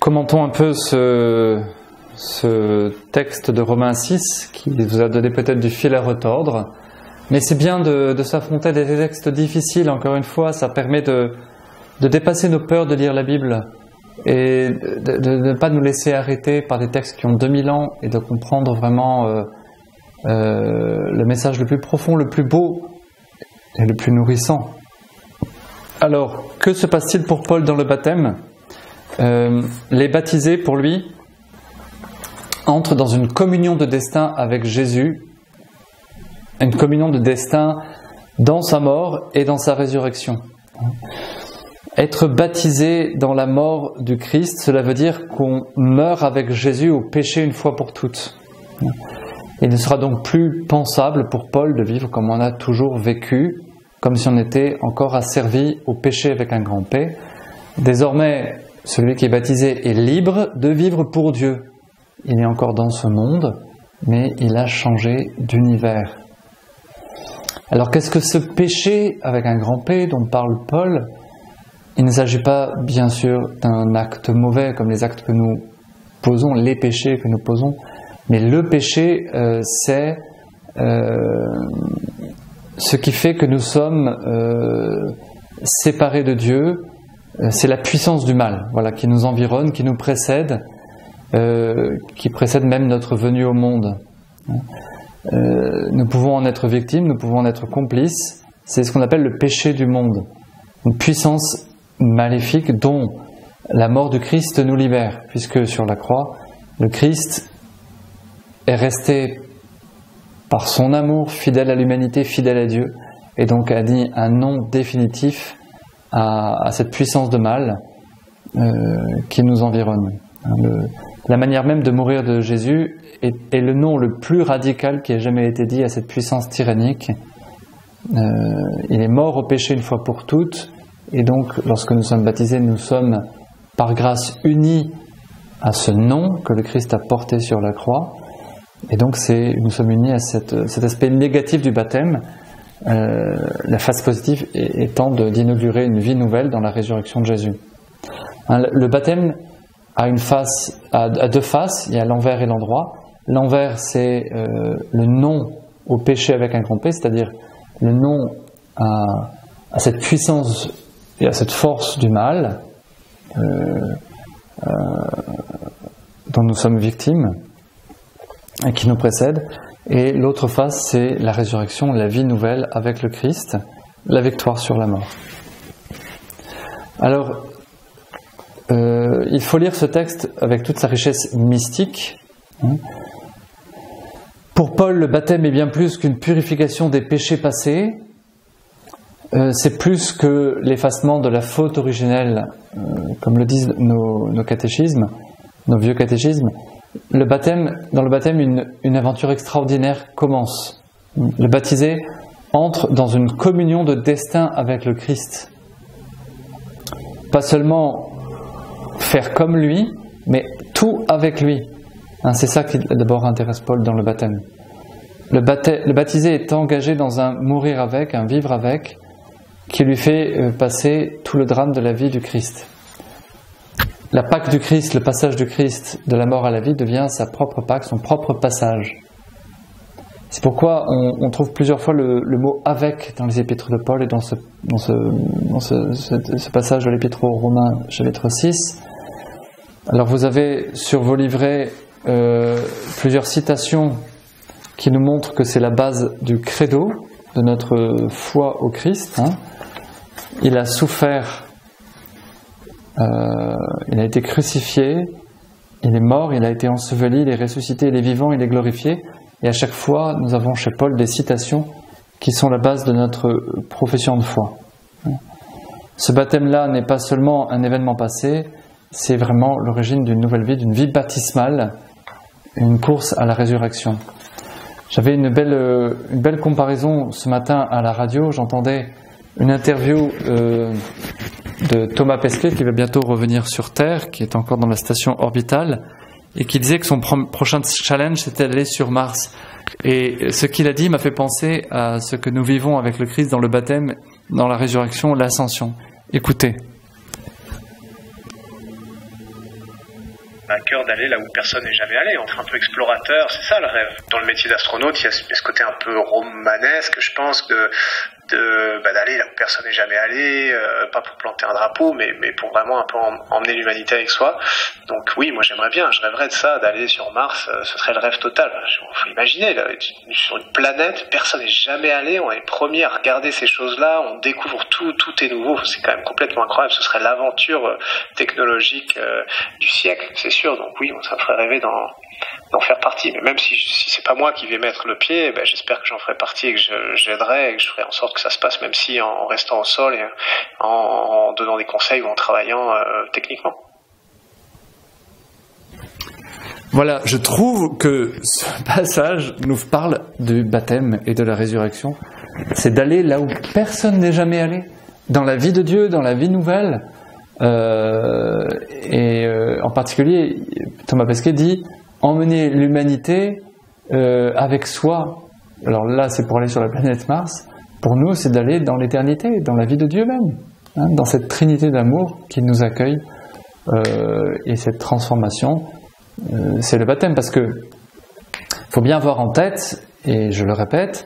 Commentons un peu ce texte de Romains 6 qui vous a donné peut-être du fil à retordre. Mais c'est bien de s'affronter à des textes difficiles, encore une fois, ça permet de dépasser nos peurs de lire la Bible et de ne pas nous laisser arrêter par des textes qui ont 2000 ans et de comprendre vraiment le message le plus profond, le plus beau et le plus nourrissant. Alors, que se passe-t-il pour Paul dans le baptême ? Les baptisés, pour lui, entrent dans une communion de destin avec Jésus, une communion de destin dans sa mort et dans sa résurrection. Être baptisé dans la mort du Christ, cela veut dire qu'on meurt avec Jésus au péché une fois pour toutes. Il ne sera donc plus pensable pour Paul de vivre comme on a toujours vécu, comme si on était encore asservi au péché avec un grand P. Désormais, celui qui est baptisé est libre de vivre pour Dieu. Il est encore dans ce monde, mais il a changé d'univers. Alors qu'est-ce que ce péché avec un grand P dont parle Paul ? Il ne s'agit pas, bien sûr, d'un acte mauvais comme les actes que nous posons, les péchés que nous posons, mais le péché, c'est ce qui fait que nous sommes séparés de Dieu. C'est la puissance du mal, voilà, qui nous environne, qui nous précède, qui précède même notre venue au monde. Nous pouvons en être victimes, nous pouvons en être complices. C'est ce qu'on appelle le péché du monde, une puissance maléfique dont la mort du Christ nous libère, puisque sur la croix, le Christ est resté par son amour fidèle à l'humanité, fidèle à Dieu, et donc a dit un non définitif à cette puissance de mal qui nous environne. La manière même de mourir de Jésus est le nom le plus radical qui ait jamais été dit à cette puissance tyrannique. Il est mort au péché une fois pour toutes, et donc lorsque nous sommes baptisés, nous sommes par grâce unis à ce nom que le Christ a porté sur la croix, et donc nous sommes unis à cet aspect négatif du baptême, la face positive étant d'inaugurer une vie nouvelle dans la résurrection de Jésus. Le baptême a deux faces, il y a l'envers et l'endroit. L'envers, c'est le non au péché avec un grand P, c'est-à-dire le non à cette puissance et à cette force du mal dont nous sommes victimes et qui nous précède. Et l'autre face, c'est la résurrection, la vie nouvelle avec le Christ, la victoire sur la mort. Alors, il faut lire ce texte avec toute sa richesse mystique. Pour Paul, le baptême est bien plus qu'une purification des péchés passés. C'est plus que l'effacement de la faute originelle, comme le disent nos catéchismes, nos vieux catéchismes. Dans le baptême, une aventure extraordinaire commence. Le baptisé entre dans une communion de destin avec le Christ. Pas seulement faire comme lui, mais tout avec lui. C'est ça qui d'abord intéresse Paul dans le baptême. Le baptisé est engagé dans un mourir avec, un vivre avec, qui lui fait passer tout le drame de la vie du Christ. La Pâque du Christ, le passage du Christ de la mort à la vie devient sa propre Pâque, son propre passage. C'est pourquoi on trouve plusieurs fois le mot « avec » dans les épîtres de Paul et dans ce passage de l'épître aux Romains, chapitre 6. Alors vous avez sur vos livrets plusieurs citations qui nous montrent que c'est la base du credo, de notre foi au Christ. Il a souffert, il a été crucifié, il est mort, il a été enseveli, il est ressuscité, il est vivant, il est glorifié. Et à chaque fois, nous avons chez Paul des citations qui sont la base de notre profession de foi. Ce baptême-là n'est pas seulement un événement passé, c'est vraiment l'origine d'une nouvelle vie, d'une vie baptismale, une course à la résurrection. J'avais une belle comparaison ce matin à la radio, j'entendais une interview de Thomas Pesquet qui va bientôt revenir sur Terre, qui est encore dans la station orbitale, et qui disait que son prochain challenge c'était d'aller sur Mars. Et ce qu'il a dit m'a fait penser à ce que nous vivons avec le Christ dans le baptême, dans la résurrection, l'ascension. Écoutez. à cœur d'aller là où personne n'est jamais allé, être un peu explorateur, c'est ça le rêve. Dans le métier d'astronaute, il y a ce côté un peu romanesque, je pense, d'aller là où personne n'est jamais allé, pas pour planter un drapeau, mais pour vraiment un peu emmener l'humanité avec soi. Donc oui, moi j'aimerais bien, je rêverais de ça, d'aller sur Mars, ce serait le rêve total. Faut imaginer, là, sur une planète, personne n'est jamais allé, on est les premiers à regarder ces choses-là, on découvre tout est nouveau, c'est quand même complètement incroyable, ce serait l'aventure technologique du siècle, c'est sûr. Donc oui, ça me ferait rêver d'en faire partie. Mais même si c'est pas moi qui vais mettre le pied, j'espère que j'en ferai partie et que j'aiderai et que je ferai en sorte que ça se passe, même si en restant au sol et en donnant des conseils ou en travaillant techniquement. Voilà, je trouve que ce passage nous parle du baptême et de la résurrection. C'est d'aller là où personne n'est jamais allé, dans la vie de Dieu, dans la vie nouvelle. En particulier, Thomas Pesquet dit emmener l'humanité avec soi. Alors là, c'est pour aller sur la planète Mars. Pour nous, c'est d'aller dans l'éternité, dans la vie de Dieu même, hein, dans cette trinité d'amour qui nous accueille. Et cette transformation, c'est le baptême, parce que faut bien avoir en tête, et je le répète,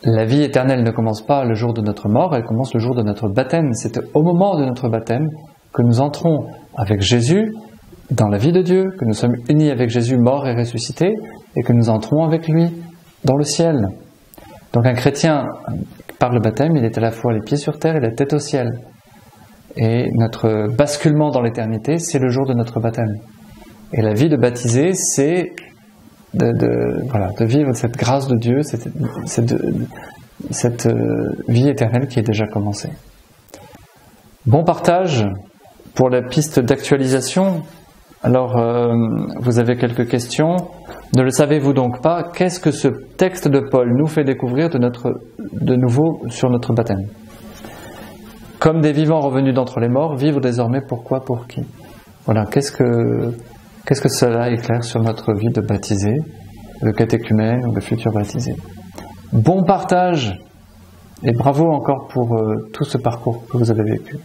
la vie éternelle ne commence pas le jour de notre mort, elle commence le jour de notre baptême. C'est au moment de notre baptême que nous entrons avec Jésus dans la vie de Dieu, que nous sommes unis avec Jésus mort et ressuscité, et que nous entrons avec lui dans le ciel. Donc un chrétien, par le baptême, il est à la fois les pieds sur terre et la tête au ciel. Et notre basculement dans l'éternité, c'est le jour de notre baptême. Et la vie de baptisé, c'est de vivre cette grâce de Dieu, cette vie éternelle qui est déjà commencée. Bon partage pour la piste d'actualisation. Alors, vous avez quelques questions. Ne le savez-vous donc pas? Qu'est-ce que ce texte de Paul nous fait découvrir de nouveau sur notre baptême? Comme des vivants revenus d'entre les morts, vivre désormais pourquoi, pour qui? Voilà, qu'est-ce que cela éclaire sur notre vie de baptisé, de catéchumène ou de futur baptisé? Bon partage et bravo encore pour tout ce parcours que vous avez vécu.